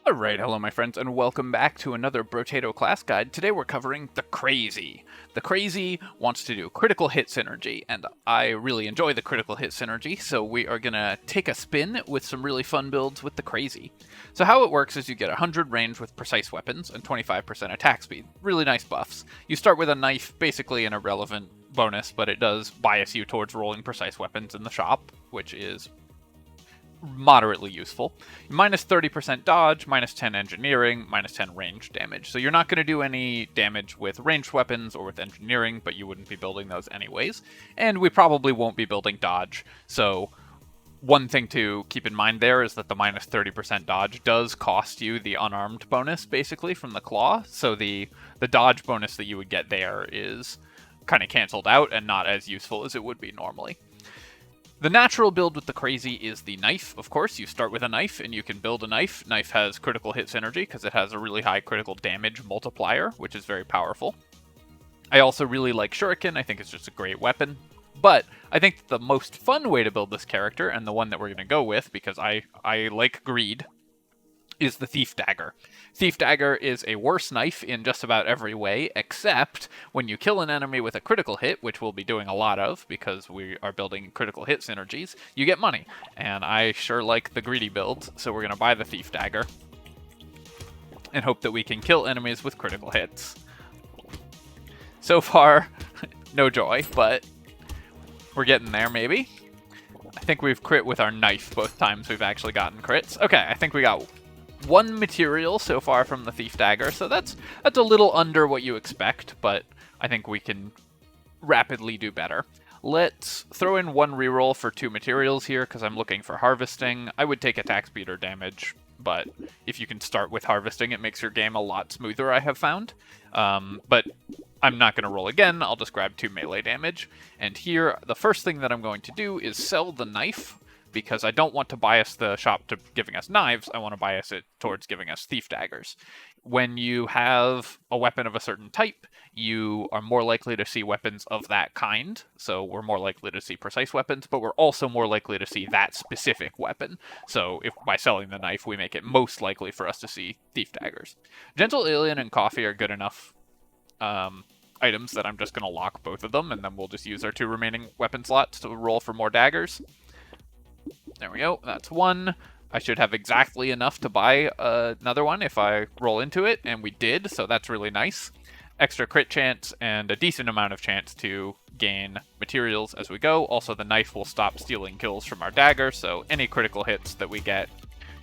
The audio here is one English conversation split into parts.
Alright, hello my friends, and welcome back to another Brotato class guide. Today we're covering the Crazy. The Crazy wants to do critical hit synergy, and I really enjoy the critical hit synergy, so we are going to take a spin with some really fun builds with the Crazy. So how it works is you get 100 range with precise weapons and 25% attack speed. Really nice buffs. You start with a knife, basically an irrelevant bonus, but it does bias you towards rolling precise weapons in the shop, which is moderately useful. Minus 30% dodge, minus 10 engineering, minus 10 range damage. So you're not going to do any damage with ranged weapons or with engineering, but you wouldn't be building those anyways. And we probably won't be building dodge. So one thing to keep in mind there is that the minus 30% dodge does cost you the unarmed bonus, basically, from the claw. So the dodge bonus that you would get there is kind of canceled out and not as useful as it would be normally. The natural build with the Crazy is the knife, of course. You start with a knife, and you can build a knife. Knife has critical hit synergy, because it has a really high critical damage multiplier, which is very powerful. I also really like Shuriken. I think it's just a great weapon. But I think the most fun way to build this character, and the one that we're going to go with, because I like greed, is the Thief Dagger. Thief Dagger is a worse knife in just about every way, except when you kill an enemy with a critical hit, which we'll be doing a lot of because we are building critical hit synergies, you get money. And I sure like the greedy build, so we're going to buy the Thief Dagger and hope that we can kill enemies with critical hits. So far, no joy, but we're getting there maybe. I think we've crit with our knife both times we've actually gotten crits. Okay, I think we got one material so far from the Thief Dagger, so that's a little under what you expect, but I think we can rapidly do better. Let's throw in one reroll for 2 materials here, because I'm looking for harvesting. I would take attack speed or damage, but if you can start with harvesting, it makes your game a lot smoother, I have found. But I'm not going to roll again, I'll just grab 2 melee damage. And here, the first thing that I'm going to do is sell the knife, because I don't want to bias the shop to giving us knives, I want to bias it towards giving us Thief Daggers. When you have a weapon of a certain type, you are more likely to see weapons of that kind, so we're more likely to see precise weapons, but we're also more likely to see that specific weapon. So if by selling the knife, we make it most likely for us to see Thief Daggers. Gentle Alien and Coffee are good enough items that I'm just going to lock both of them, and then we'll just use our 2 remaining weapon slots to roll for more daggers. There we go, that's 1. I should have exactly enough to buy another one if I roll into it, and we did, so that's really nice. Extra crit chance and a decent amount of chance to gain materials as we go. Also, the knife will stop stealing kills from our dagger, so any critical hits that we get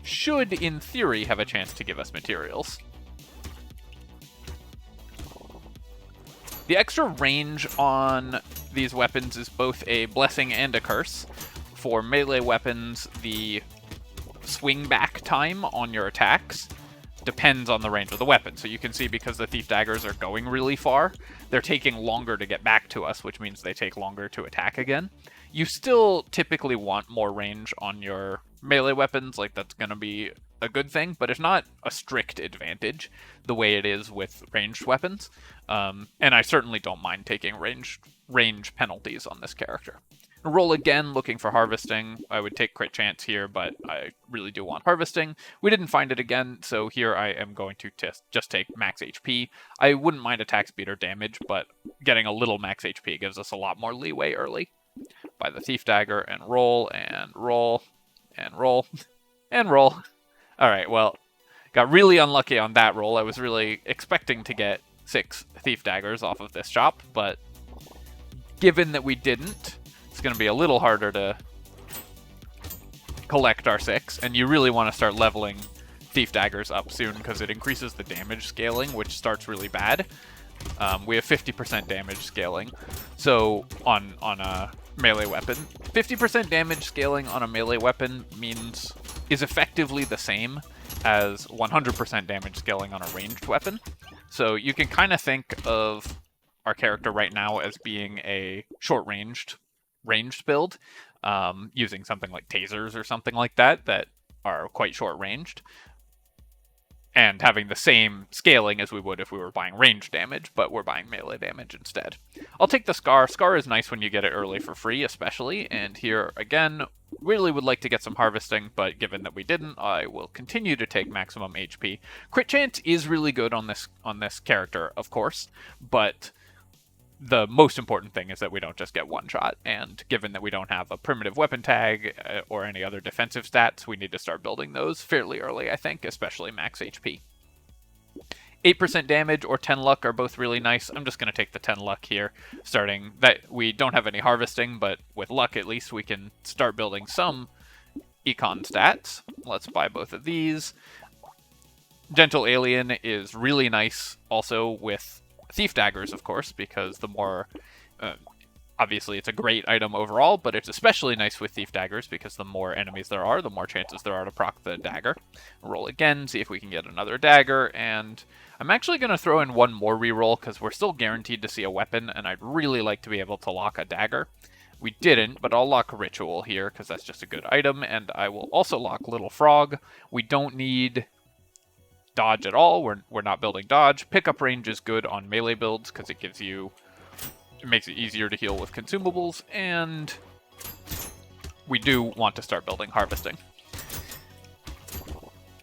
should, in theory, have a chance to give us materials. The extra range on these weapons is both a blessing and a curse. For melee weapons, the swing back time on your attacks depends on the range of the weapon. So you can see, because the Thief Daggers are going really far, they're taking longer to get back to us, which means they take longer to attack again. You still typically want more range on your melee weapons, like that's going to be a good thing, but it's not a strict advantage the way it is with ranged weapons. And I certainly don't mind taking range penalties on this character. Roll again, looking for harvesting. I would take crit chance here, but I really do want harvesting. We didn't find it again, so here I am going to just take max HP. I wouldn't mind attack speed or damage, but getting a little max HP gives us a lot more leeway early. Buy the Thief Dagger and roll, and roll, and roll, and roll. Alright, well, got really unlucky on that roll. I was really expecting to get 6 Thief Daggers off of this shop, but given that we didn't, it's going to be a little harder to collect our 6, and you really want to start leveling Thief Daggers up soon, because it increases the damage scaling, which starts really bad. We have 50% damage scaling, so on a melee weapon. 50% damage scaling on a melee weapon is effectively the same as 100% damage scaling on a ranged weapon. So you can kind of think of our character right now as being a ranged build, using something like tasers or something like that are quite short-ranged, and having the same scaling as we would if we were buying range damage, but we're buying melee damage instead. I'll take the Scar. Scar is nice when you get it early for free, especially, and here, again, Really would like to get some harvesting, but given that we didn't, I will continue to take maximum HP. Crit chance is really good on this character, of course, but the most important thing is that we don't just get one shot, and given that we don't have a primitive weapon tag or any other defensive stats, we need to start building those fairly early, I think, especially max HP. 8% damage or 10 luck are both really nice. I'm just going to take the 10 luck here, starting that we don't have any harvesting, but with luck at least we can start building some econ stats. Let's buy both of these. Gentle Alien is really nice also with Thief Daggers, of course, because the more... obviously, it's a great item overall, but it's especially nice with Thief Daggers because the more enemies there are, the more chances there are to proc the dagger. Roll again, see if we can get another dagger, and I'm actually going to throw in one more reroll because we're still guaranteed to see a weapon, and I'd really like to be able to lock a dagger. We didn't, but I'll lock Ritual here because that's just a good item, and I will also lock Little Frog. We don't need dodge at all. We're not building dodge. Pickup range is good on melee builds because it makes it easier to heal with consumables, and we do want to start building harvesting.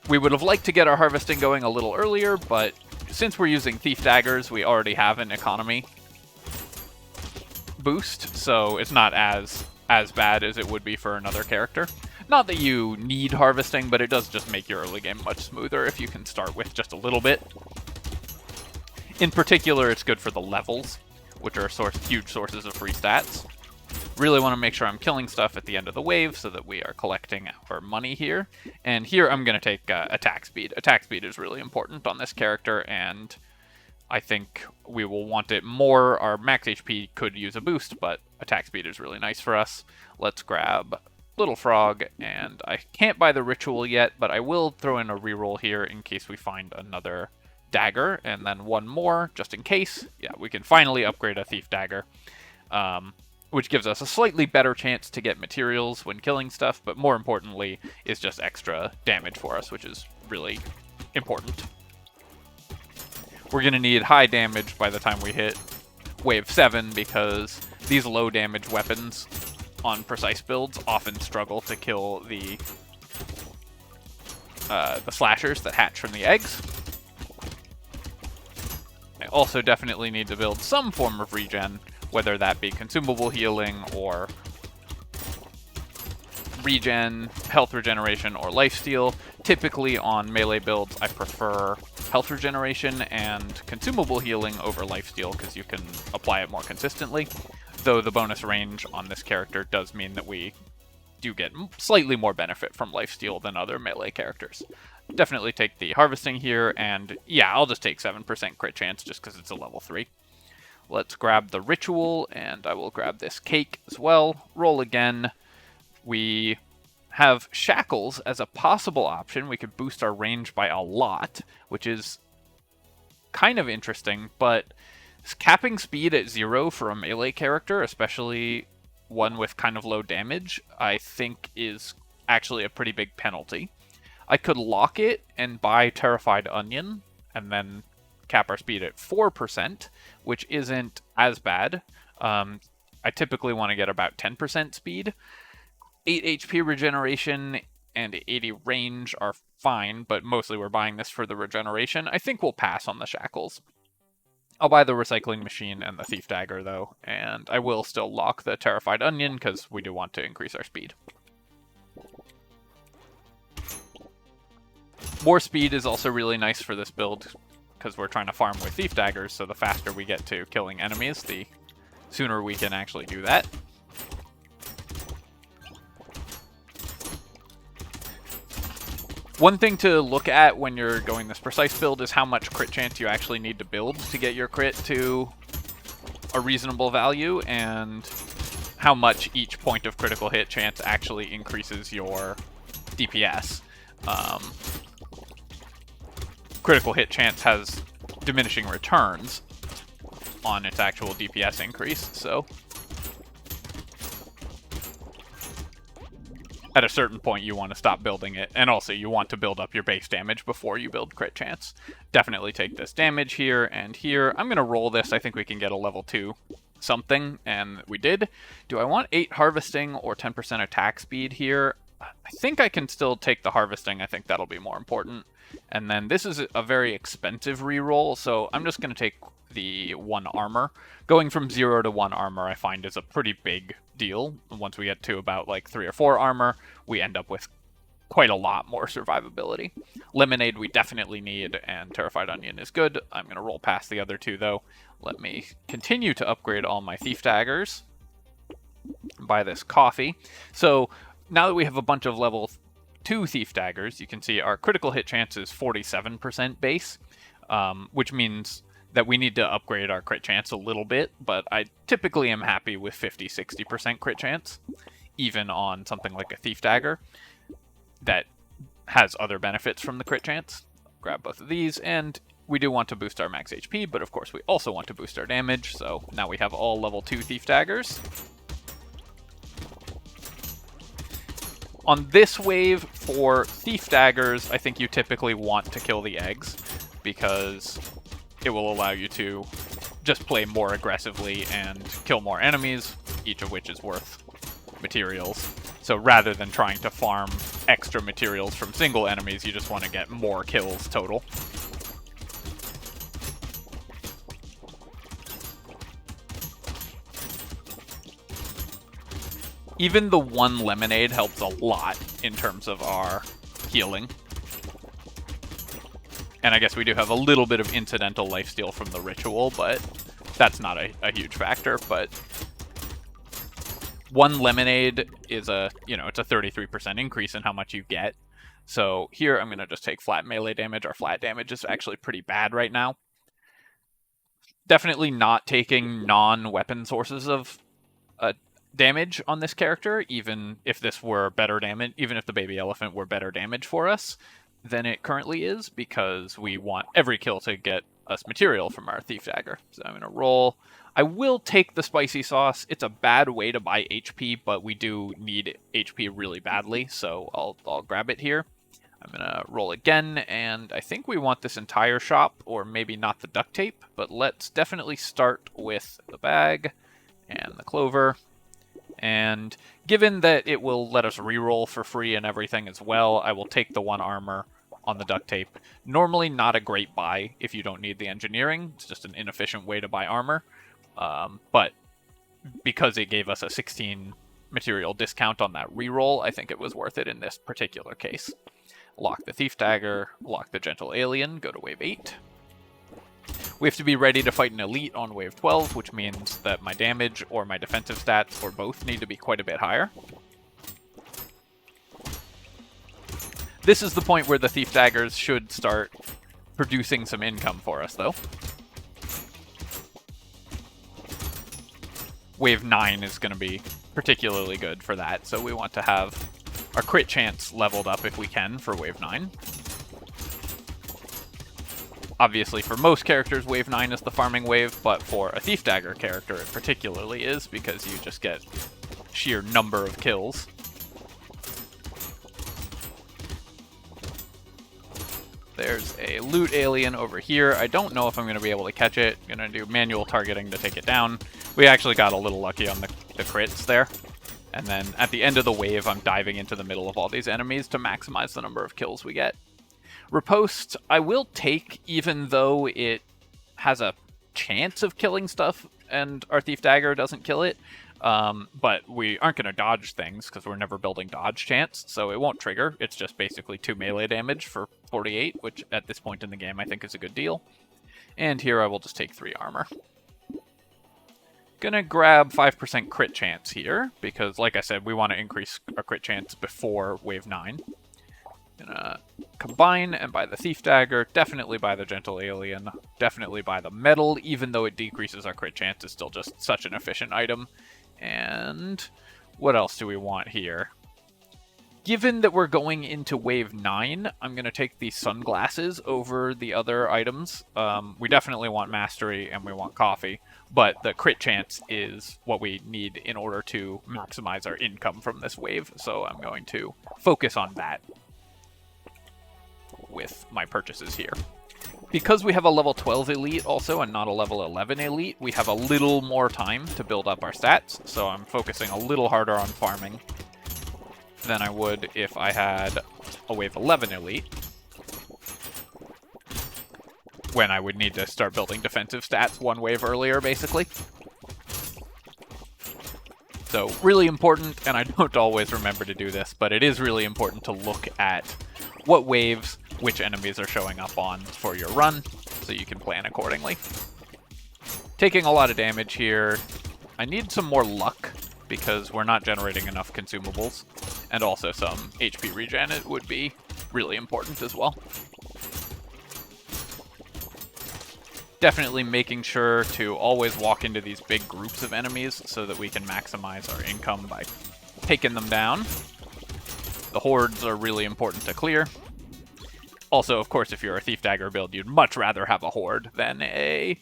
We would have liked to get our harvesting going a little earlier, but since we're using Thief Daggers, we already have an economy boost, so it's not as bad as it would be for another character. Not that you need harvesting, but it does just make your early game much smoother if you can start with just a little bit. In particular, it's good for the levels, which are huge sources of free stats. Really want to make sure I'm killing stuff at the end of the wave so that we are collecting our money here. And here I'm going to take attack speed. Attack speed is really important on this character, and I think we will want it more. Our max HP could use a boost, but attack speed is really nice for us. Let's grab Little Frog, and I can't buy the Ritual yet, but I will throw in a reroll here in case we find another dagger, and then one more just in case. Yeah, we can finally upgrade a Thief Dagger, which gives us a slightly better chance to get materials when killing stuff, but more importantly is just extra damage for us, which is really important. We're going to need high damage by the time we hit wave 7 because these low damage weapons on precise builds often struggle to kill the slashers that hatch from the eggs. I also definitely need to build some form of regen, whether that be consumable healing or regen, health regeneration, or lifesteal. Typically on melee builds, I prefer health regeneration and consumable healing over lifesteal because you can apply it more consistently, though the bonus range on this character does mean that we do get slightly more benefit from lifesteal than other melee characters. Definitely take the harvesting here, and yeah, I'll just take 7% crit chance just because it's a level 3. Let's grab the Ritual, and I will grab this cake as well. Roll again. We have Shackles as a possible option. We could boost our range by a lot, which is kind of interesting, but capping speed at 0 for a melee character, especially one with kind of low damage, I think is actually a pretty big penalty. I could lock it and buy Terrified Onion, and then cap our speed at 4%, which isn't as bad. I typically want to get about 10% speed. 8 HP regeneration and 80 range are fine, but mostly we're buying this for the regeneration. I think we'll pass on the Shackles. I'll buy the Recycling Machine and the Thief Dagger, though, and I will still lock the Terrified Onion because we do want to increase our speed. More speed is also really nice for this build because we're trying to farm with Thief Daggers, so the faster we get to killing enemies, the sooner we can actually do that. One thing to look at when you're going this precise build is how much crit chance you actually need to build to get your crit to a reasonable value, and how much each point of critical hit chance actually increases your DPS. Critical hit chance has diminishing returns on its actual DPS increase, so at a certain point you want to stop building it, and also you want to build up your base damage before you build crit chance. Definitely take this damage here and here. I'm going to roll this. I think we can get a level 2 something, and we did. Do I want 8 harvesting or 10% attack speed here? I think I can still take the harvesting. I think that'll be more important. And then this is a very expensive reroll, so I'm just going to take the 1 armor. Going from 0 to 1 armor I find is a pretty big deal. Once we get to about like 3 or 4 armor, we end up with quite a lot more survivability. Lemonade we definitely need, and Terrified Onion is good. I'm going to roll past the other 2 though. Let me continue to upgrade all my Thief Daggers. Buy this coffee. So now that we have a bunch of level 2 Thief Daggers, you can see our critical hit chance is 47% base, which means that we need to upgrade our crit chance a little bit, but I typically am happy with 50-60% crit chance, even on something like a Thief Dagger that has other benefits from the crit chance. Grab both of these, and we do want to boost our max HP, but of course we also want to boost our damage, so now we have all level 2 Thief Daggers. On this wave, for Thief Daggers, I think you typically want to kill the eggs, because it will allow you to just play more aggressively and kill more enemies, each of which is worth materials. So rather than trying to farm extra materials from single enemies, you just want to get more kills total. Even the 1 lemonade helps a lot in terms of our healing. And I guess we do have a little bit of incidental lifesteal from the ritual, but that's not a huge factor. But 1 lemonade is it's a 33% increase in how much you get. So here I'm going to just take flat melee damage. Our flat damage is actually pretty bad right now. Definitely not taking non-weapon sources of damage on this character, even if this were better damage, even if the baby elephant were better damage for us than it currently is, because we want every kill to get us material from our Thief Dagger. So I'm going to roll. I will take the spicy sauce. It's a bad way to buy HP, but we do need HP really badly, so I'll grab it here. I'm going to roll again, and I think we want this entire shop, or maybe not the duct tape, but let's definitely start with the bag and the clover. And given that it will let us reroll for free and everything as well, I will take the 1 armor on the duct tape. Normally not a great buy if you don't need the engineering. It's just an inefficient way to buy armor. But because it gave us a 16 material discount on that reroll, I think it was worth it in this particular case. Lock the Thief Dagger, lock the Gentle Alien, go to wave 8. We have to be ready to fight an elite on wave 12, which means that my damage or my defensive stats or both need to be quite a bit higher. This is the point where the Thief Daggers should start producing some income for us, though. Wave 9 is going to be particularly good for that, so we want to have our crit chance leveled up if we can for wave 9. Obviously, for most characters, wave 9 is the farming wave, but for a Thief Dagger character, it particularly is, because you just get sheer number of kills. There's a loot alien over here. I don't know if I'm going to be able to catch it. I'm going to do manual targeting to take it down. We actually got a little lucky on the crits there. And then at the end of the wave, I'm diving into the middle of all these enemies to maximize the number of kills we get. Riposte, I will take, even though it has a chance of killing stuff and our Thief Dagger doesn't kill it. But we aren't going to dodge things because we're never building dodge chance, so it won't trigger. It's just basically 2 melee damage for 48, which at this point in the game I think is a good deal. And here I will just take 3 armor. Gonna grab 5% crit chance here, because like I said, we want to increase our crit chance before wave 9. Gonna combine and buy the Thief Dagger, definitely buy the Gentle Alien, definitely buy the Metal, even though it decreases our crit chance, it's still just such an efficient item. And what else do we want here? Given that we're going into wave 9, I'm going to take the sunglasses over the other items. We definitely want mastery and we want coffee, but the crit chance is what we need in order to maximize our income from this wave, so I'm going to focus on that with my purchases here. Because we have a level 12 elite also and not a level 11 elite, we have a little more time to build up our stats, so I'm focusing a little harder on farming than I would if I had a wave 11 elite, when I would need to start building defensive stats one wave earlier, basically. So, really important, and I don't always remember to do this, but it is really important to look at what waves which enemies are showing up on for your run, so you can plan accordingly. Taking a lot of damage here. I need some more luck, because we're not generating enough consumables, and also some HP regen. It would be really important as well. Definitely making sure to always walk into these big groups of enemies so that we can maximize our income by taking them down. The hordes are really important to clear. Also, of course, if you're a Thief Dagger build, you'd much rather have a horde than an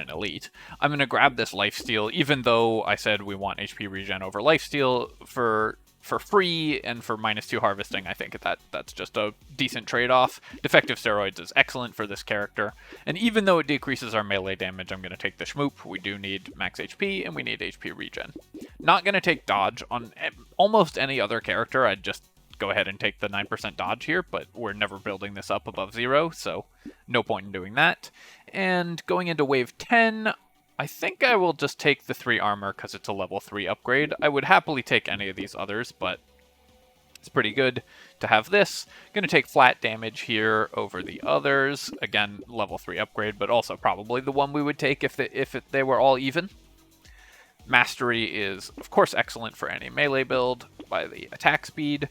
elite. I'm going to grab this lifesteal, even though I said we want HP regen over lifesteal for free and for -2 harvesting. I think that's just a decent trade-off. Defective Steroids is excellent for this character, and even though it decreases our melee damage, I'm going to take the Schmoop. We do need max HP, and we need HP regen. Not going to take dodge on almost any other character. I'd just go ahead and take the 9% dodge here, but we're never building this up above 0, so no point in doing that. And going into wave 10, I think I will just take the 3 armor because it's a level 3 upgrade. I would happily take any of these others, but it's pretty good to have this. Going to take flat damage here over the others. Again, level 3 upgrade, but also probably the one we would take if they were all even. Mastery is, of course, excellent for any melee build by the attack speed.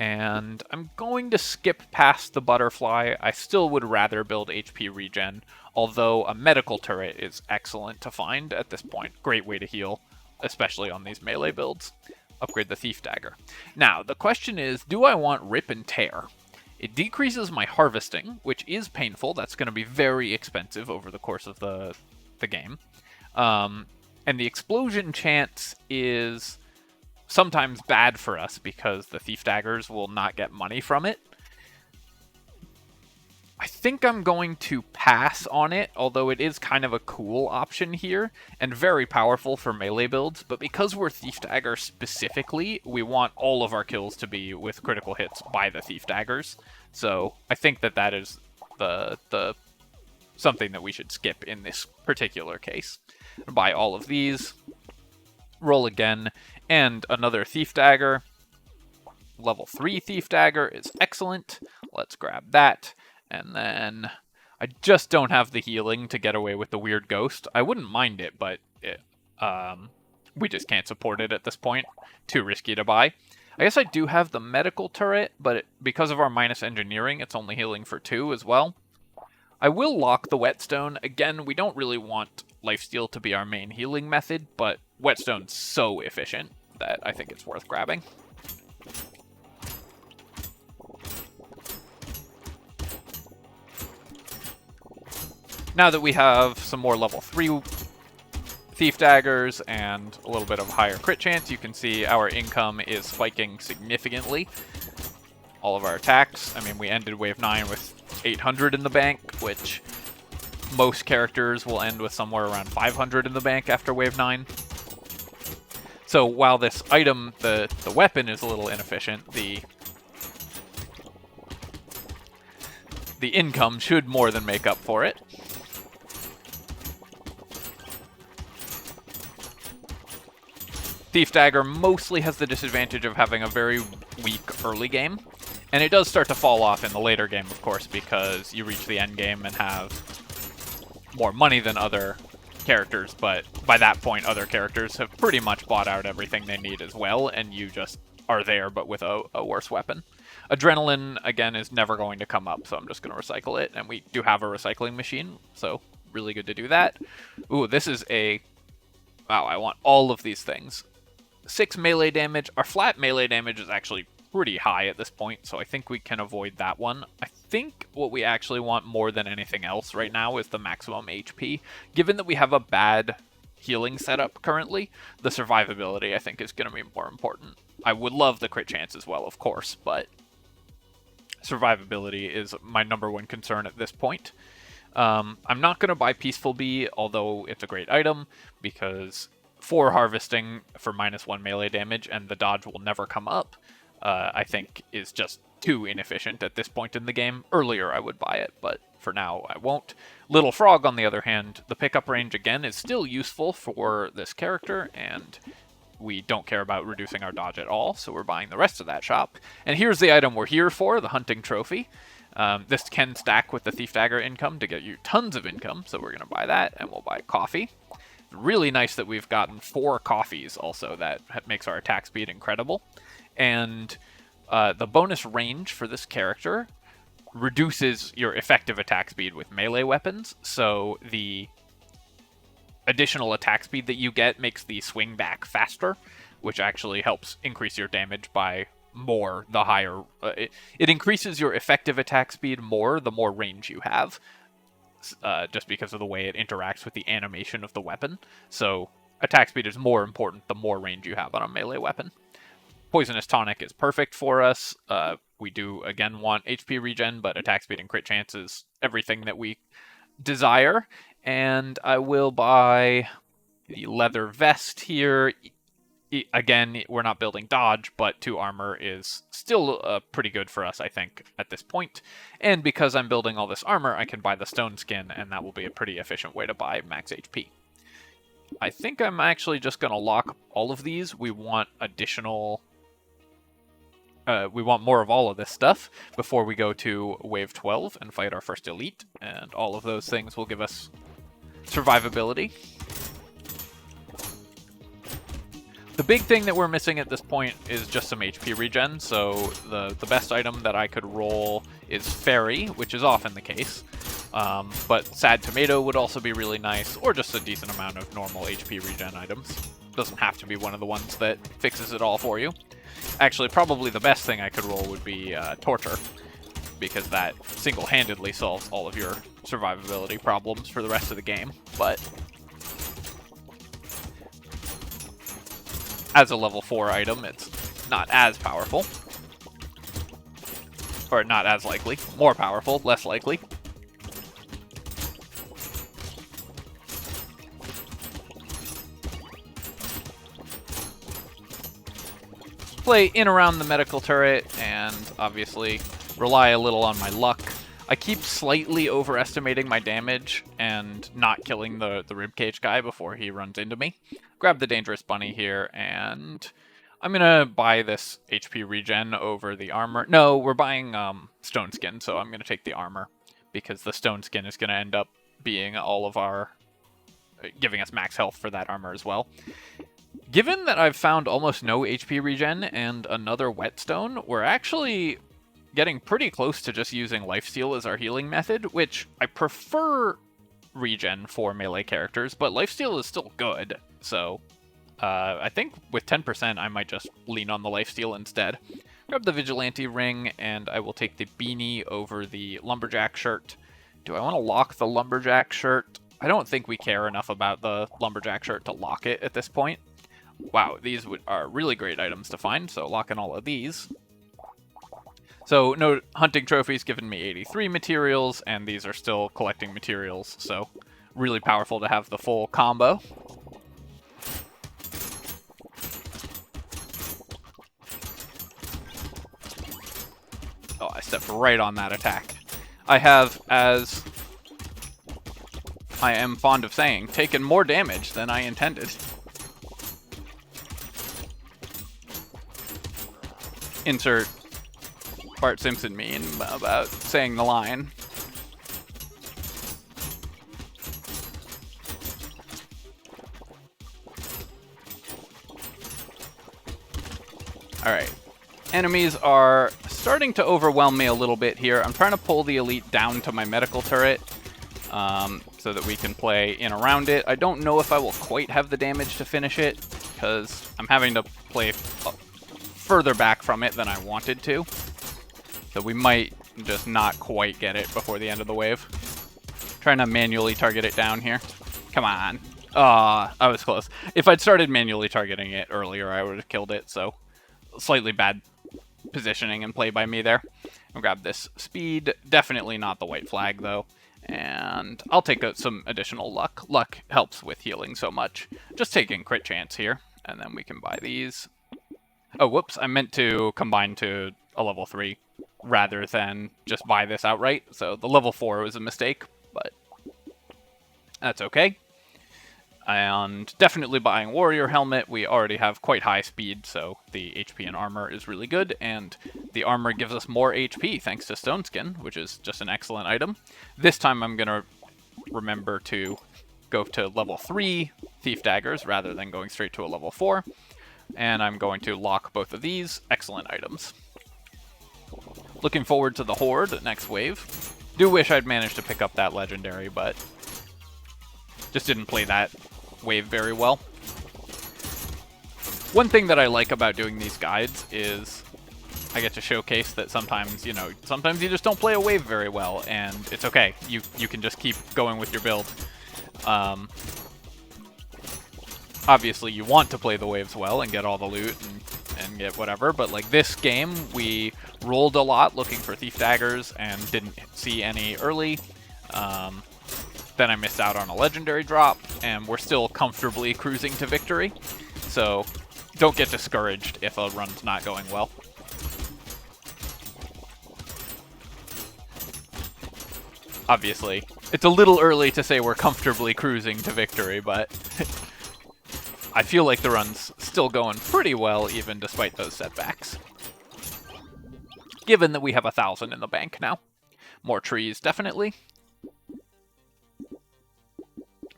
And I'm going to skip past the butterfly. I still would rather build HP regen, although a medical turret is excellent to find at this point. Great way to heal, especially on these melee builds. Upgrade the Thief Dagger. Now, the question is, do I want Rip and Tear? It decreases my harvesting, which is painful. That's going to be very expensive over the course of the game. And the explosion chance is sometimes bad for us because the Thief Daggers will not get money from it. I think I'm going to pass on it, although it is kind of a cool option here, and very powerful for melee builds, but because we're Thief Dagger specifically, we want all of our kills to be with critical hits by the Thief Daggers, so I think that is the something that we should skip in this particular case. Buy all of these, roll again, and another Thief Dagger. Level 3 Thief Dagger is excellent. Let's grab that. And then I just don't have the healing to get away with the weird ghost. I wouldn't mind it, but we just can't support it at this point. Too risky to buy. I guess I do have the medical turret, but because of our minus engineering, it's only healing for 2 as well. I will lock the Whetstone. Again, we don't really want lifesteal to be our main healing method, but Whetstone's so efficient that I think it's worth grabbing. Now that we have some more level 3 Thief Daggers and a little bit of higher crit chance, you can see our income is spiking significantly. All of our attacks, I mean, we ended wave 9 with 800 in the bank, which most characters will end with somewhere around 500 in the bank after wave 9. So while this item, the weapon, is a little inefficient, the income should more than make up for it. Thief Dagger mostly has the disadvantage of having a very weak early game, and it does start to fall off in the later game, of course, because you reach the end game and have more money than other characters, but by that point other characters have pretty much bought out everything they need as well, and you just are there but with a worse weapon. Adrenaline, again, is never going to come up, so I'm just going to recycle it, and we do have a recycling machine, so really good to do that. Ooh, this is a... Wow, I want all of these things. 6 melee damage. Our flat melee damage is actually pretty high at this point, so I think we can avoid that one. I think what we actually want more than anything else right now is the maximum HP. Given that we have a bad healing setup currently, the survivability, I think, is going to be more important. I would love the crit chance as well, of course, but survivability is my #1 concern at this point. I'm not going to buy Peaceful Bee, although it's a great item, because 4 harvesting for -1 melee damage and the dodge will never come up, I think is just too inefficient at this point in the game. Earlier I would buy it, but for now I won't. Little Frog, on the other hand, the pickup range again is still useful for this character, and we don't care about reducing our dodge at all, so we're buying the rest of that shop. And here's the item we're here for, the Hunting Trophy. This can stack with the Thief Dagger income to get you tons of income, so we're going to buy that, and we'll buy coffee. Really nice that we've gotten 4 coffees also. That makes our attack speed incredible. And the bonus range for this character reduces your effective attack speed with melee weapons, so the additional attack speed that you get makes the swing back faster, which actually helps increase your damage by more the higher. It increases your effective attack speed more the more range you have, just because of the way it interacts with the animation of the weapon. So attack speed is more important the more range you have on a melee weapon. Poisonous Tonic is perfect for us. We do, again, want HP regen, but attack speed and crit chance is everything that we desire. And I will buy the leather vest here. Again, we're not building dodge, but 2 armor is still pretty good for us, I think, at this point. And because I'm building all this armor, I can buy the stone skin, and that will be a pretty efficient way to buy max HP. I think I'm actually just going to lock all of these. We want additional... we want more of all of this stuff before we go to Wave 12 and fight our first elite, and all of those things will give us survivability. The big thing that we're missing at this point is just some HP regen, so the best item that I could roll is Fairy, which is often the case. But Sad Tomato would also be really nice, or just a decent amount of normal HP regen items. Doesn't have to be one of the ones that fixes it all for you. Actually, probably the best thing I could roll would be Torture, because that single-handedly solves all of your survivability problems for the rest of the game. But as a level 4 item, it's not as powerful. Or not as likely. More powerful, less likely. Play in around the medical turret, and obviously rely a little on my luck. I keep slightly overestimating my damage and not killing the ribcage guy before he runs into me. Grab the dangerous bunny here, and I'm gonna buy this HP regen over the armor. No, we're buying stone skin, so I'm gonna take the armor, because the stone skin is gonna end up being all of our... giving us max health for that armor as well. Given that I've found almost no HP regen and another whetstone, we're actually getting pretty close to just using lifesteal as our healing method, which I prefer regen for melee characters, but lifesteal is still good, so I think with 10% I might just lean on the lifesteal instead. Grab the vigilante ring, and I will take the beanie over the lumberjack shirt. Do I want to lock the lumberjack shirt? I don't think we care enough about the lumberjack shirt to lock it at this point. Wow, these are really great items to find, so lock in all of these. So, no hunting trophies given me 83 materials, and these are still collecting materials, so really powerful to have the full combo. Oh, I stepped right on that attack. I have, as I am fond of saying, taken more damage than I intended. Insert Bart Simpson meme about saying the line. Alright. Enemies are starting to overwhelm me a little bit here. I'm trying to pull the elite down to my medical turret so that we can play in around it. I don't know if I will quite have the damage to finish it, because I'm having to play further back from it than I wanted to. So we might just not quite get it before the end of the wave. Trying to manually target it down here. Come on. I was close. If I'd started manually targeting it earlier, I would have killed it, so slightly bad positioning and play by me there. I'll grab this speed. Definitely not the white flag, though. And I'll take some additional luck. Luck helps with healing so much. Just taking crit chance here. And then we can buy these. Oh, whoops. I meant to combine to a level 3 rather than just buy this outright. So the level 4 was a mistake, but that's okay. And definitely buying Warrior Helmet. We already have quite high speed, so the HP and armor is really good, and the armor gives us more HP thanks to Stone Skin, which is just an excellent item. This time I'm going to remember to go to level 3 Thief Daggers rather than going straight to a level 4, and I'm going to lock both of these excellent items. Looking forward to the Horde next wave. Do wish I'd managed to pick up that legendary, but just didn't play that wave very well. One thing that I like about doing these guides is I get to showcase that sometimes, sometimes you just don't play a wave very well, and it's okay. You can just keep going with your build. Obviously, you want to play the waves well and get all the loot and get whatever, but like this game, we rolled a lot looking for Thief Daggers and didn't see any early. Then I missed out on a legendary drop, and we're still comfortably cruising to victory. So don't get discouraged if a run's not going well. Obviously, it's a little early to say we're comfortably cruising to victory, but I feel like the run's still going pretty well, even despite those setbacks. Given that we have 1,000 in the bank now. More trees, definitely.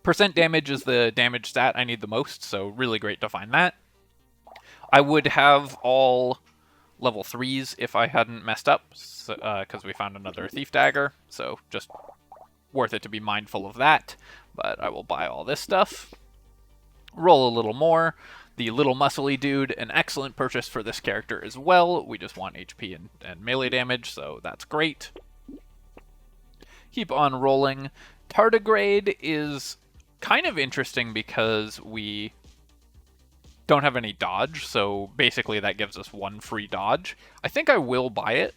Percent damage is the damage stat I need the most, so really great to find that. I would have all level 3s if I hadn't messed up, because we found another Thief Dagger, so just worth it to be mindful of that. But I will buy all this stuff. Roll a little more. The little muscly dude, an excellent purchase for this character as well. We just want HP and melee damage, so that's great. Keep on rolling. Tardigrade is kind of interesting because we don't have any dodge, so basically that gives us 1 free dodge. I think I will buy it.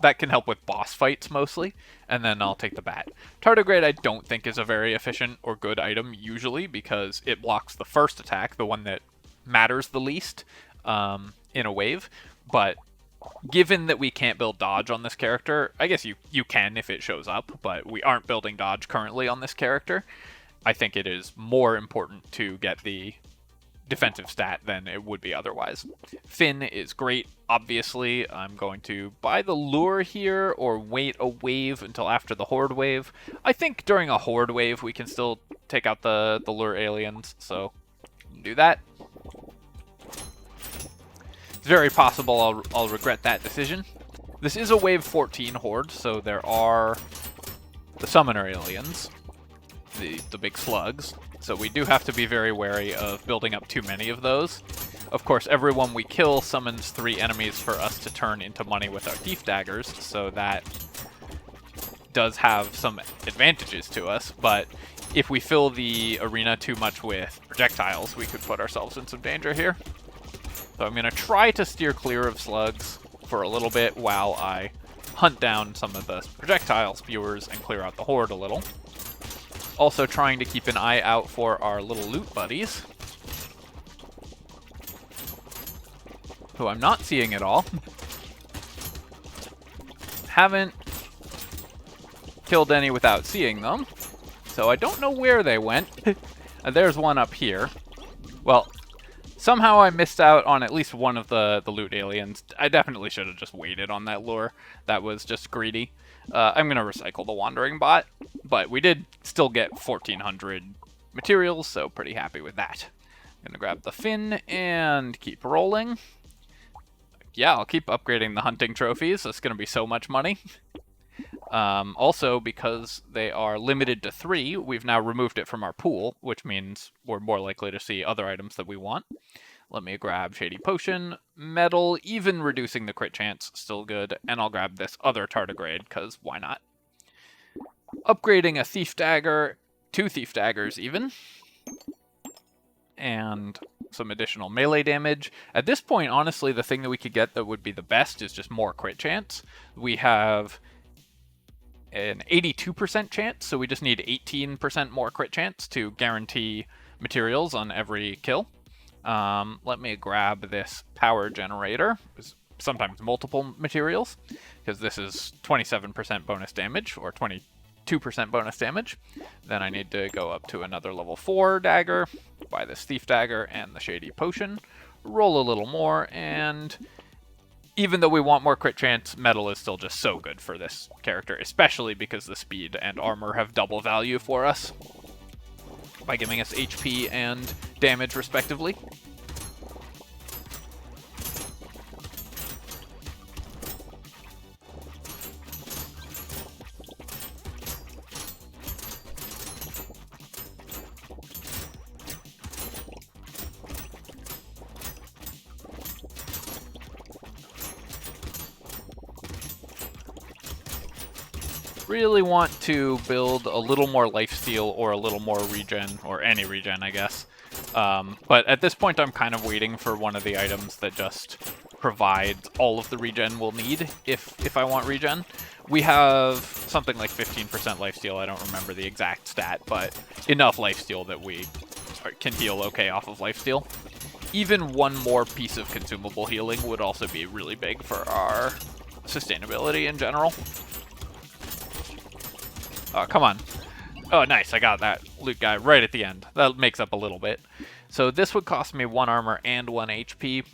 That can help with boss fights mostly, and then I'll take the bat. Tardigrade I don't think is a very efficient or good item usually because it blocks the first attack, the one that matters the least, in a wave, but given that we can't build dodge on this character, I guess you can if it shows up, but we aren't building dodge currently on this character. I think it is more important to get the defensive stat than it would be otherwise. Finn is great, obviously. I'm going to buy the lure here or wait a wave until after the Horde wave. I think during a Horde wave we can still take out the lure aliens, so do that. It's very possible I'll regret that decision. This is a wave 14 Horde, so there are the summoner aliens, the big slugs. So we do have to be very wary of building up too many of those. Of course, everyone we kill summons 3 enemies for us to turn into money with our Thief Daggers, so that does have some advantages to us, but if we fill the arena too much with projectiles, we could put ourselves in some danger here. So I'm going to try to steer clear of slugs for a little bit while I hunt down some of the projectile spewers and clear out the Horde a little. Also trying to keep an eye out for our little loot buddies, who I'm not seeing at all. Haven't killed any without seeing them, so I don't know where they went. There's one up here. Well, somehow I missed out on at least one of the loot aliens. I definitely should have just waited on that lure. That was just greedy. I'm going to recycle the Wandering Bot, but we did still get 1,400 materials, so pretty happy with that. I'm going to grab the Fin and keep rolling. Yeah, I'll keep upgrading the hunting trophies. That's going to be so much money. Also, because they are limited to 3, we've now removed it from our pool, which means we're more likely to see other items that we want. Let me grab Shady Potion, Metal, even reducing the crit chance, still good, and I'll grab this other Tardigrade, because why not? Upgrading a Thief Dagger, 2 Thief Daggers even, and some additional melee damage. At this point, honestly, the thing that we could get that would be the best is just more crit chance. We have an 82% chance, so we just need 18% more crit chance to guarantee materials on every kill. Let me grab this power generator, sometimes multiple materials, because this is 27% bonus damage, or 22% bonus damage. Then I need to go up to another level 4 dagger, buy this thief dagger and the shady potion, roll a little more, and even though we want more crit chance, metal is still just so good for this character, especially because the speed and armor have double value for us by giving us HP and damage respectively. Really want to build a little more lifesteal or a little more regen, or any regen, I guess. But at this point, I'm kind of waiting for one of the items that just provides all of the regen we'll need if I want regen. We have something like 15% lifesteal. I don't remember the exact stat, but enough lifesteal that we can heal okay off of lifesteal. Even one more piece of consumable healing would also be really big for our sustainability in general. Oh, come on. Oh, nice. I got that loot guy right at the end. That makes up a little bit. So this would cost me 1 armor and 1 HP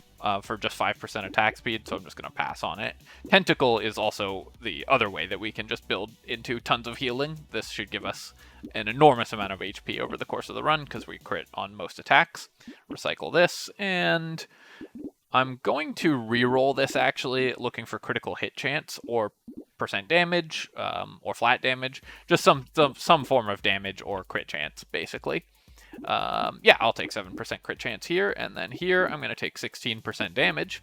for just 5% attack speed, so I'm just going to pass on it. Tentacle is also the other way that we can just build into tons of healing. This should give us an enormous amount of HP over the course of the run because we crit on most attacks. Recycle this, and I'm going to reroll this actually, looking for critical hit chance or percent damage or flat damage, just some form of damage or crit chance basically. Yeah, I'll take 7% crit chance here, and then here I'm going to take 16% damage.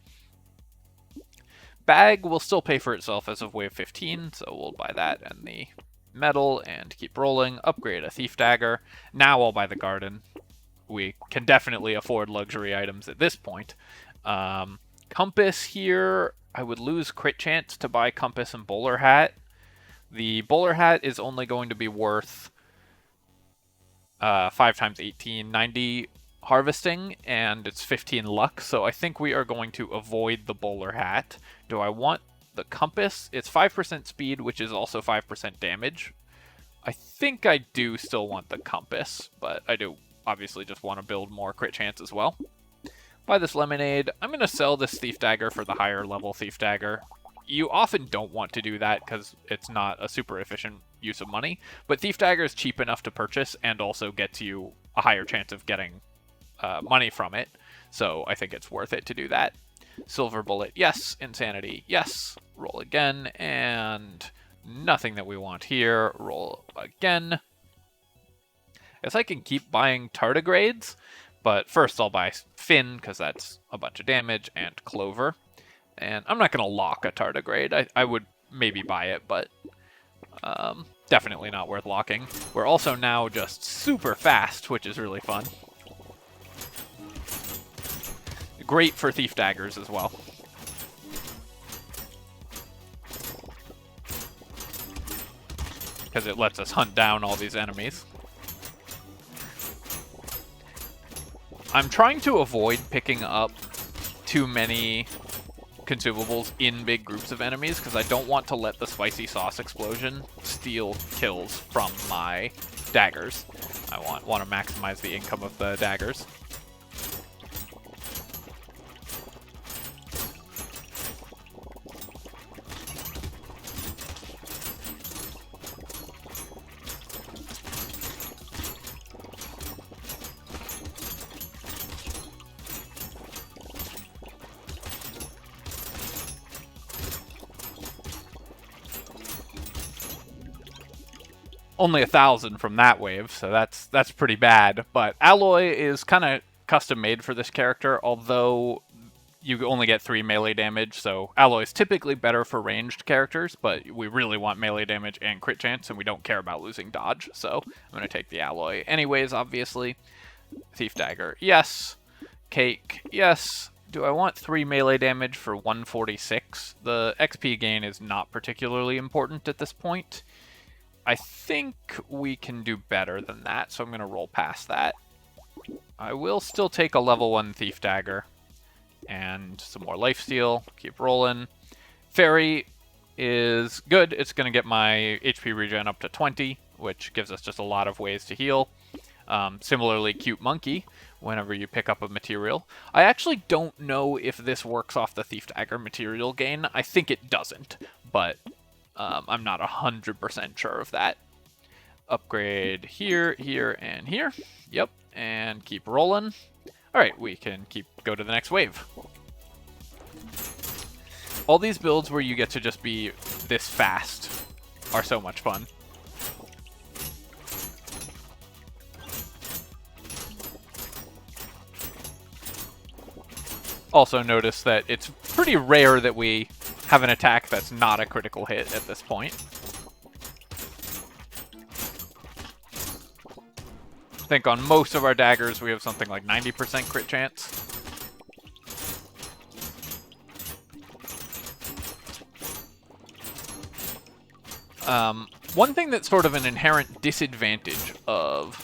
Bag will still pay for itself as of wave 15, so we'll buy that and the metal and keep rolling. Upgrade a thief dagger. Now I'll buy the garden. We can definitely afford luxury items at this point. Compass here, I would lose crit chance to buy compass and bowler hat. The bowler hat is only going to be worth 5 times 18, 90 harvesting, and it's 15 luck, so I think we are going to avoid the bowler hat. Do I want the compass? It's 5% speed, which is also 5% damage. I think I do still want the compass, but I do obviously just want to build more crit chance as well. Buy this lemonade. I'm going to sell this thief dagger for the higher level thief dagger. You often don't want to do that because it's not a super efficient use of money, but thief dagger is cheap enough to purchase and also gets you a higher chance of getting money from it, so I think it's worth it to do that. Silver bullet, yes. Insanity, yes. Roll again, and nothing that we want here. Roll again. Guess I can keep buying tardigrades, but first I'll buy Finn, because that's a bunch of damage, and Clover. And I'm not going to lock a tardigrade. I would maybe buy it, but definitely not worth locking. We're also now just super fast, which is really fun. Great for thief daggers as well. Because it lets us hunt down all these enemies. I'm trying to avoid picking up too many consumables in big groups of enemies because I don't want to let the spicy sauce explosion steal kills from my daggers. I want to maximize the income of the daggers. Only 1,000 from that wave, so that's pretty bad. But Alloy is kind of custom made for this character, although you only get 3 melee damage, so Alloy is typically better for ranged characters, but we really want melee damage and crit chance, and we don't care about losing dodge, so I'm going to take the Alloy anyways, obviously. Thief Dagger, yes. cake, yes. Do I want 3 melee damage for 146? The XP gain is not particularly important at this point. I think we can do better than that, so I'm going to roll past that. I will still take a level 1 Thief Dagger and some more lifesteal. Keep rolling. Fairy is good. It's going to get my HP regen up to 20, which gives us just a lot of ways to heal. Similarly, Cute Monkey, whenever you pick up a material. I actually don't know if this works off the Thief Dagger material gain. I think it doesn't, but I'm not 100% sure of that. Upgrade here, here, and here. Yep, and keep rolling. Alright, we can go to the next wave. All these builds where you get to just be this fast are so much fun. Also notice that it's pretty rare that we have an attack that's not a critical hit at this point. I think on most of our daggers we have something like 90% crit chance. One thing that's sort of an inherent disadvantage of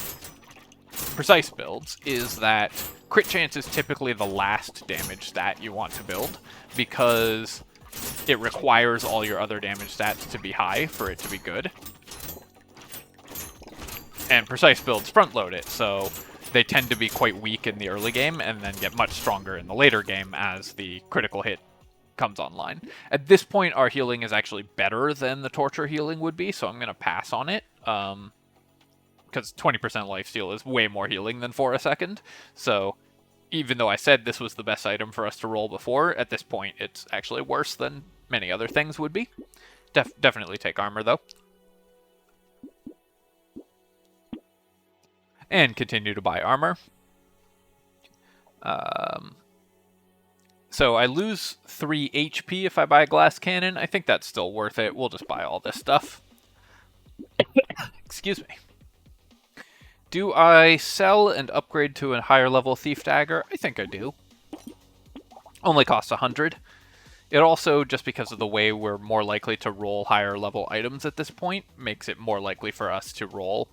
precise builds is that crit chance is typically the last damage stat you want to build, because it requires all your other damage stats to be high for it to be good. And precise builds front load it, so they tend to be quite weak in the early game and then get much stronger in the later game as the critical hit comes online. At this point, our healing is actually better than the torture healing would be, so I'm going to pass on it. Because 20% lifesteal is way more healing than 4 a second. So even though I said this was the best item for us to roll before, at this point it's actually worse than many other things would be. Definitely take armor, though. And continue to buy armor. So I lose 3 HP if I buy a glass cannon. I think that's still worth it. We'll just buy all this stuff. Excuse me. Do I sell and upgrade to a higher level Thief Dagger? I think I do. Only costs 100. It also, just because of the way we're more likely to roll higher level items at this point, makes it more likely for us to roll,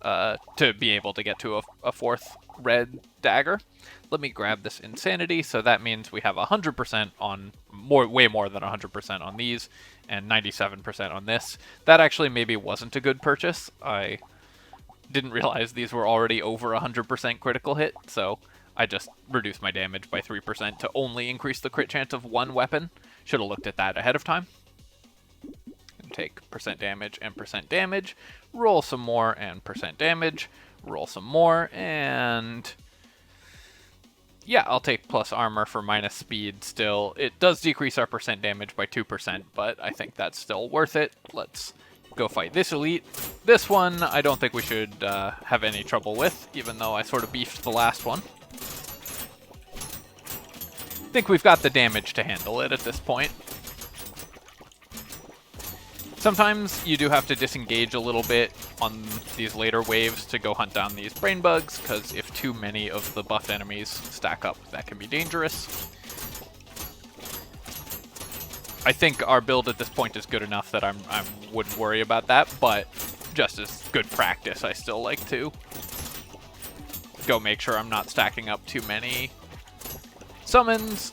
to be able to get to a 4th red dagger. Let me grab this Insanity, so that means we have 100% on, way more than 100% on these, and 97% on this. That actually maybe wasn't a good purchase. I didn't realize these were already over 100% critical hit, so I just reduced my damage by 3% to only increase the crit chance of one weapon. Should have looked at that ahead of time. Take percent damage and percent damage, roll some more and percent damage, roll some more, and yeah, I'll take plus armor for minus speed still. It does decrease our percent damage by 2%, but I think that's still worth it. Let's go fight this elite. This one, I don't think we should have any trouble with, even though I sort of beefed the last one. I think we've got the damage to handle it at this point. Sometimes you do have to disengage a little bit on these later waves to go hunt down these brain bugs, because if too many of the buffed enemies stack up, that can be dangerous. I think our build at this point is good enough that I wouldn't worry about that, but just as good practice, I still like to go make sure I'm not stacking up too many summons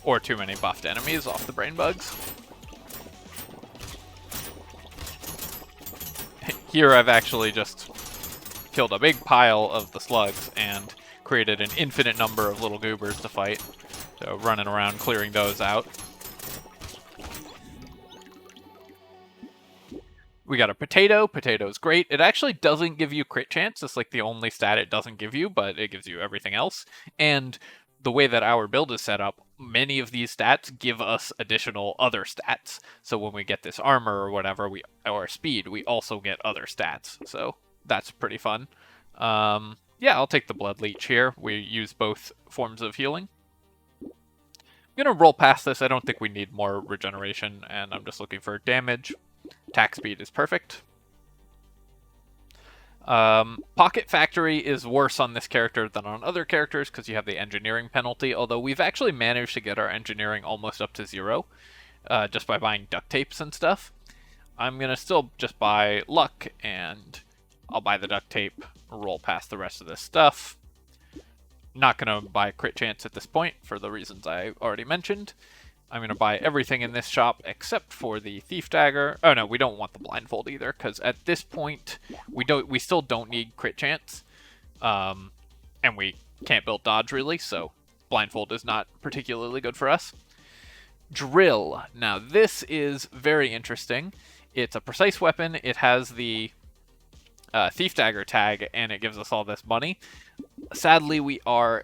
or too many buffed enemies off the brain bugs. Here I've actually just killed a big pile of the slugs and created an infinite number of little goobers to fight. So running around clearing those out. We got a potato. Potato's great. It actually doesn't give you crit chance. It's like the only stat it doesn't give you, but it gives you everything else. And the way that our build is set up, many of these stats give us additional other stats. So when we get this armor or whatever, or speed, we also get other stats. So that's pretty fun. Yeah, I'll take the Blood Leech here. We use both forms of healing. I'm going to roll past this. I don't think we need more regeneration, and I'm just looking for damage. Attack speed is perfect. Pocket Factory is worse on this character than on other characters because you have the engineering penalty, although we've actually managed to get our engineering almost up to 0 just by buying duct tapes and stuff. I'm going to still just buy luck, and I'll buy the duct tape, roll past the rest of this stuff. Not going to buy crit chance at this point for the reasons I already mentioned. I'm going to buy everything in this shop except for the thief dagger. Oh no, we don't want the blindfold either, because at this point we still don't need crit chance, and we can't build dodge really, so blindfold is not particularly good for us. Drill. Now this is very interesting. It's a precise weapon. It has the thief dagger tag, and it gives us all this money. Sadly, we're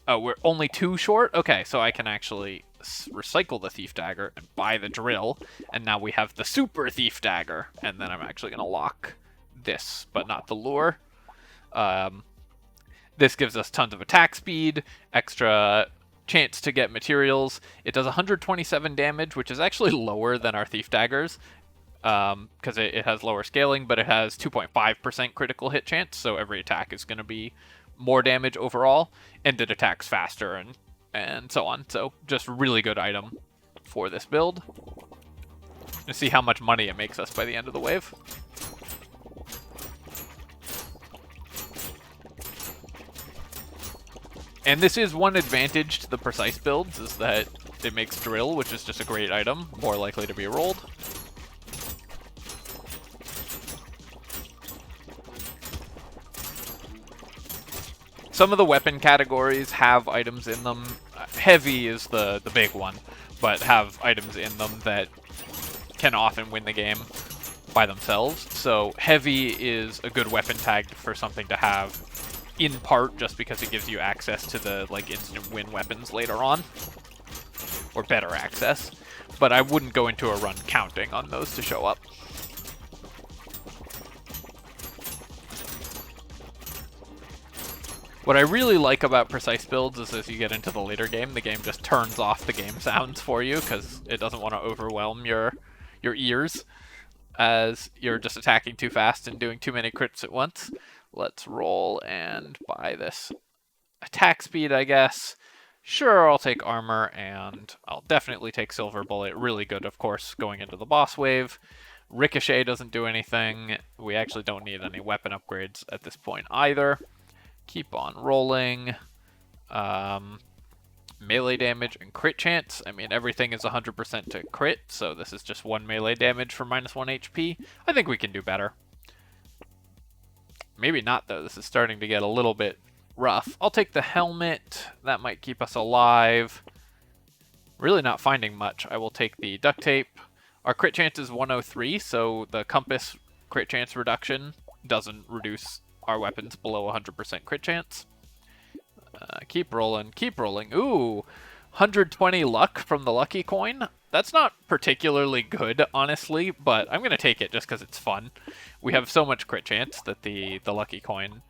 only 2 short. Okay, so I can actually recycle the thief dagger and buy the drill, and now we have the super thief dagger, and then I'm actually going to lock this, but not the lure. This gives us tons of attack speed, extra chance to get materials. It does 127 damage, which is actually lower than our thief daggers, because it has lower scaling, but it has 2.5% critical hit chance, so every attack is going to be more damage overall, and it attacks faster and so on. So just really good item for this build. Let's see how much money it makes us by the end of the wave. And this is one advantage to the precise builds, is that it makes drill, which is just a great item, more likely to be rolled. Some of the weapon categories have items in them. Heavy is the big one, but have items in them that can often win the game by themselves. So heavy is a good weapon tag for something to have, in part just because it gives you access to the instant win weapons later on, or better access. But I wouldn't go into a run counting on those to show up. What I really like about precise builds is as you get into the later game, the game just turns off the game sounds for you because it doesn't want to overwhelm your ears as you're just attacking too fast and doing too many crits at once. Let's roll and buy this attack speed, I guess. Sure, I'll take armor, and I'll definitely take silver bullet. Really good, of course, going into the boss wave. Ricochet doesn't do anything. We actually don't need any weapon upgrades at this point either. Keep on rolling. Melee damage and crit chance. I mean, everything is 100% to crit, so this is just 1 melee damage for -1 HP. I think we can do better. Maybe not, though. This is starting to get a little bit rough. I'll take the helmet. That might keep us alive. Really not finding much. I will take the duct tape. Our crit chance is 103, so the compass crit chance reduction doesn't reduce our weapons below 100% crit chance. Keep rolling, keep rolling. Ooh, 120 luck from the lucky coin. That's not particularly good, honestly, but I'm going to take it just because it's fun. We have so much crit chance that the lucky coin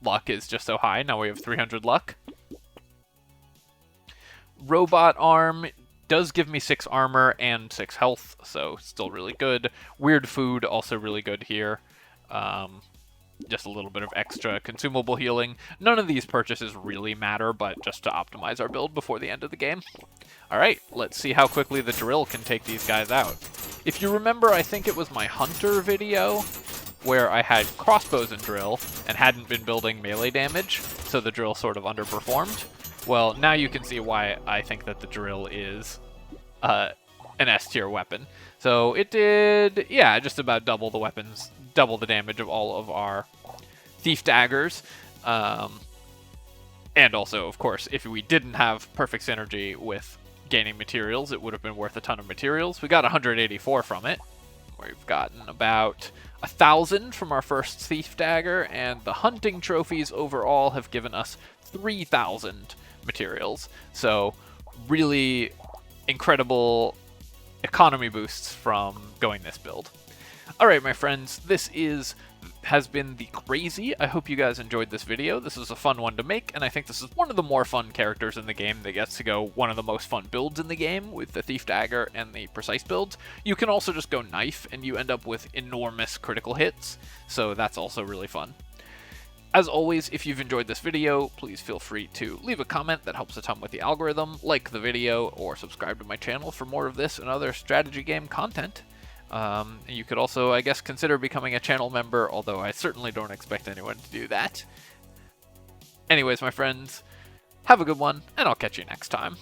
luck is just so high. Now we have 300 luck. Robot arm does give me 6 armor and 6 health, so still really good. Weird food, also really good here. Just a little bit of extra consumable healing. None of these purchases really matter, but just to optimize our build before the end of the game. Alright, let's see how quickly the drill can take these guys out. If you remember, I think it was my hunter video, where I had crossbows and drill, and hadn't been building melee damage, so the drill sort of underperformed. Well, now you can see why I think that the drill is an S-tier weapon. So it did, yeah, just about double the weapons, double the damage of all of our thief daggers. And also, of course, if we didn't have perfect synergy with gaining materials, it would have been worth a ton of materials. We got 184 from it. We've gotten about 1,000 from our first thief dagger, and the hunting trophies overall have given us 3,000 materials. So really incredible economy boosts from going this build. Alright, my friends, this is has been the Crazy. I hope you guys enjoyed this video. This was a fun one to make, and I think this is one of the more fun characters in the game that gets to go one of the most fun builds in the game with the Thief Dagger and the Precise builds. You can also just go Knife, and you end up with enormous critical hits, so that's also really fun. As always, if you've enjoyed this video, please feel free to leave a comment. That helps a ton with the algorithm, like the video, or subscribe to my channel for more of this and other strategy game content. You could also, I guess, consider becoming a channel member, although I certainly don't expect anyone to do that. Anyways, my friends, have a good one, and I'll catch you next time.